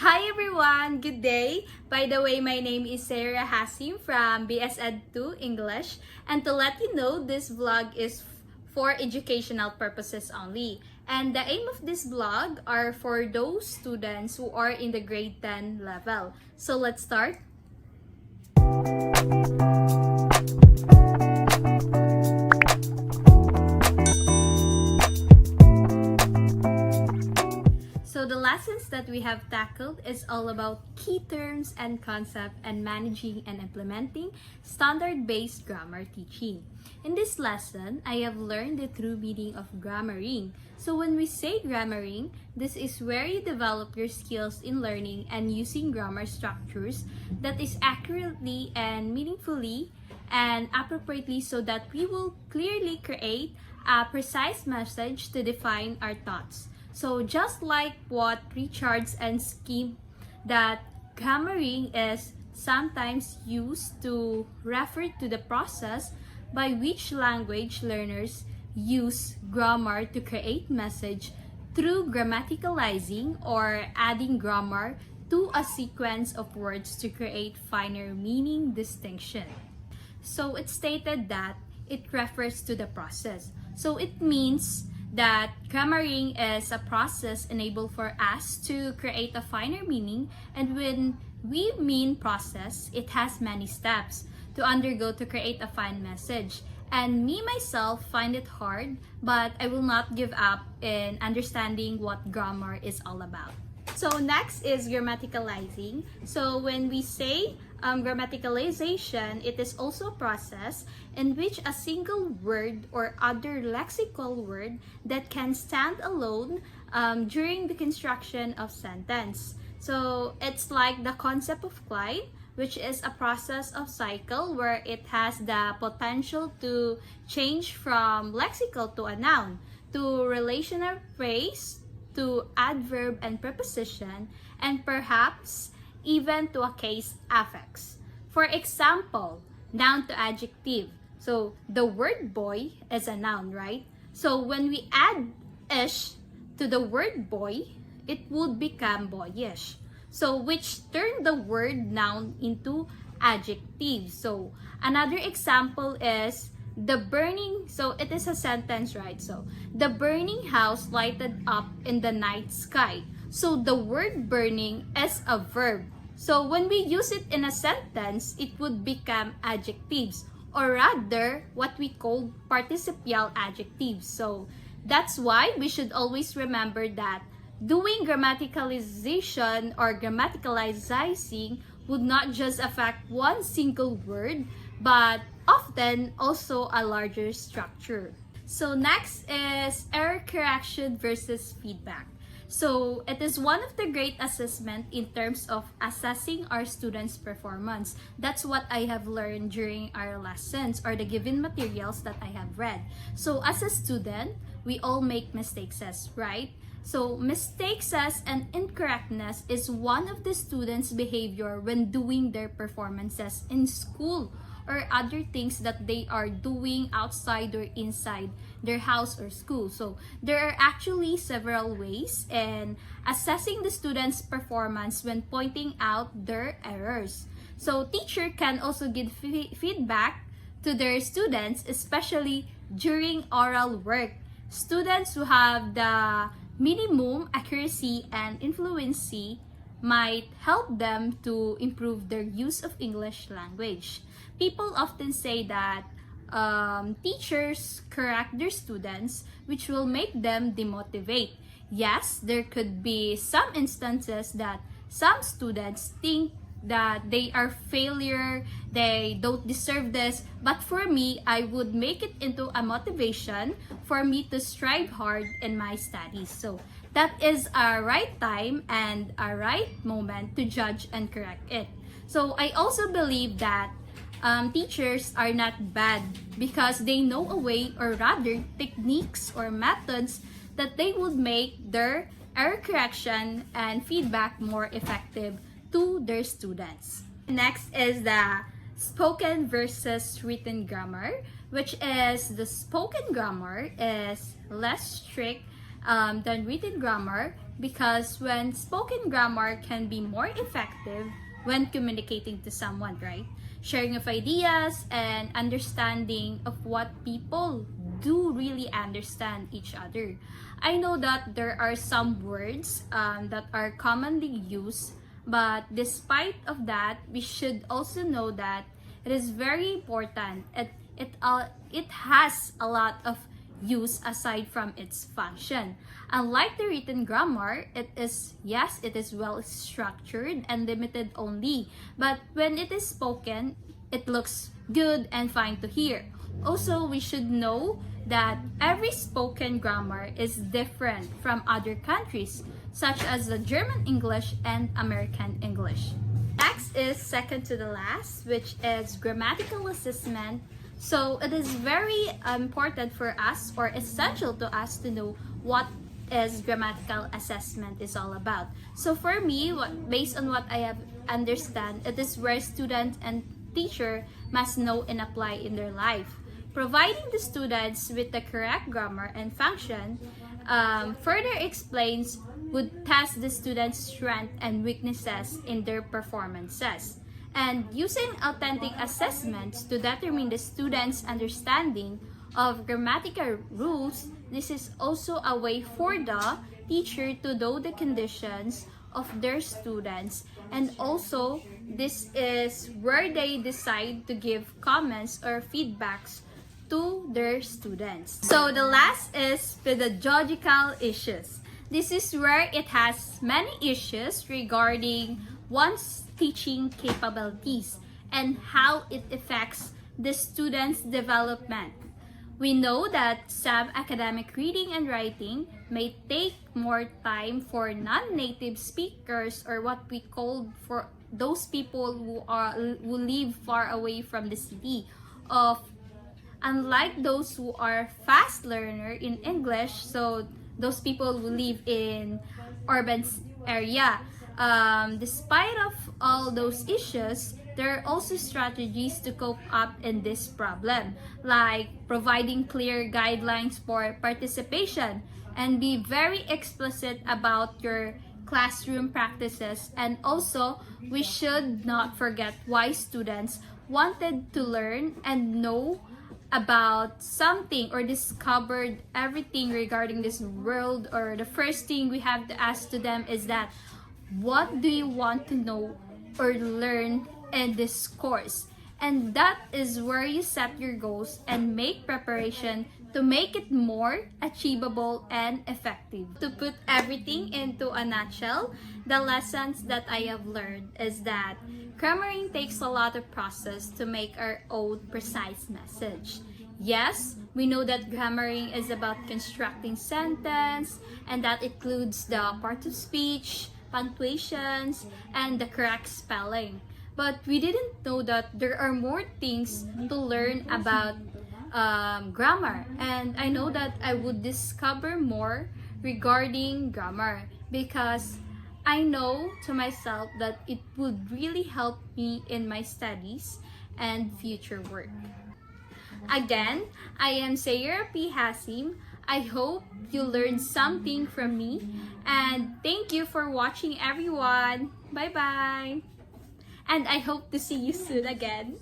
Hi everyone! Good day! By the way, my name is Sahira from BS Ed 2 English, and to let you know, this vlog is for educational purposes only. And the aim of this vlog are for those students who are in the grade 10 level. So let's start. So the lessons that we have tackled is all about key terms and concept and managing and implementing standard-based grammar teaching. In this lesson, I have learned the true meaning of grammaring. So when we say grammaring, this is where you develop your skills in learning and using grammar structures that is accurately and meaningfully and appropriately so that we will clearly create a precise message to define our thoughts. So just like what Richards and Scheme, that grammaring is sometimes used to refer to the process by which language learners use grammar to create message through grammaticalizing or adding grammar to a sequence of words to create finer meaning distinction. So it stated that it refers to the process. So it means that grammaring is a process enabled for us to create a finer meaning, and when we mean process, it has many steps to undergo to create a fine message. And me myself find it hard, but I will not give up in understanding what grammar is all about. So next is grammaticalizing. So when we say grammaticalization, it is also a process in which a single word or other lexical word that can stand alone during the construction of sentence. So it's like the concept of Clyde, which is a process of cycle where it has the potential to change from lexical to a noun, to relational phrase, to adverb and preposition, and perhaps even to a case affix. For example, noun to adjective. So the word boy is a noun, right? So when we add ish to the word boy, it would become boyish. So which turn the word noun into adjective. So another example is the burning, so it is a sentence, right? So the burning house lighted up in the night sky. So the word burning is a verb. So when we use it in a sentence, it would become adjectives, or rather what we call participial adjectives. So that's why we should always remember that doing grammaticalization or grammaticalizing would not just affect one single word, but often also a larger structure. So next is error correction versus feedback. So it is one of the great assessment in terms of assessing our students' performance. That's what I have learned during our lessons or the given materials that I have read. So as a student, we all make mistakes, right? So mistakes and incorrectness is one of the students' behavior when doing their performances in school or other things that they are doing outside or inside their house or school. So there are actually several ways in assessing the students' performance when pointing out their errors. So teacher can also give feedback to their students, especially during oral work. Students who have the minimum accuracy and influency might help them to improve their use of English language. People often say that teachers correct their students, which will make them demotivate. Yes, there could be some instances that some students think that they are failure, they don't deserve this, but for me, I would make it into a motivation for me to strive hard in my studies. So that is a right time and a right moment to judge and correct it. So I also believe that teachers are not bad because they know a way, or rather techniques or methods that they would make their error correction and feedback more effective to their students. Next is the spoken versus written grammar, which is the spoken grammar is less strict than written grammar, because when spoken grammar can be more effective when communicating to someone, right? Sharing of ideas and understanding of what people do really understand each other. I know that there are some words that are commonly used, but despite of that, we should also know that it is very important. It has a lot of use aside from its function. Unlike the written grammar, it is well structured and limited only. But when it is spoken, it looks good and fine to hear. Also, we should know that every spoken grammar is different from other countries, such as the German English and American English. Next is second to the last, which is grammatical assessment. So it is very important for us, or essential to us, to know what is grammatical assessment is all about. So for me, based on what I have understand, it is where student and teacher must know and apply in their life. Providing the students with the correct grammar and function further explains would test the students' strengths and weaknesses in their performances. And using authentic assessments to determine the students' understanding of grammatical rules, this is also a way for the teacher to know the conditions of their students, and also this is where they decide to give comments or feedbacks to their students. So the last is pedagogical issues. This is where it has many issues regarding one's teaching capabilities and how it affects the student's development. We know that some academic reading and writing may take more time for non-native speakers, or what we call for those people who live far away from the city. Unlike those who are fast learner in English, so those people who live in urban area. Despite of all those issues, there are also strategies to cope up in this problem, like providing clear guidelines for participation and be very explicit about your classroom practices. And also, we should not forget why students wanted to learn and know about something or discovered everything regarding this world. Or the first thing we have to ask to them is that, what do you want to know or learn in this course? And that is where you set your goals and make preparation to make it more achievable and effective. To put everything into a nutshell, the lessons that I have learned is that grammaring takes a lot of process to make our own precise message. Yes, we know that grammaring is about constructing sentence, and that includes the part of speech, punctuations, and the correct spelling. But we didn't know that there are more things to learn about grammar. And I know that I would discover more regarding grammar, because I know to myself that it would really help me in my studies and future work. Again, I am Sahira P. Hasim. I hope you learned something from me, and thank you for watching, everyone. Bye bye, and I hope to see you soon again.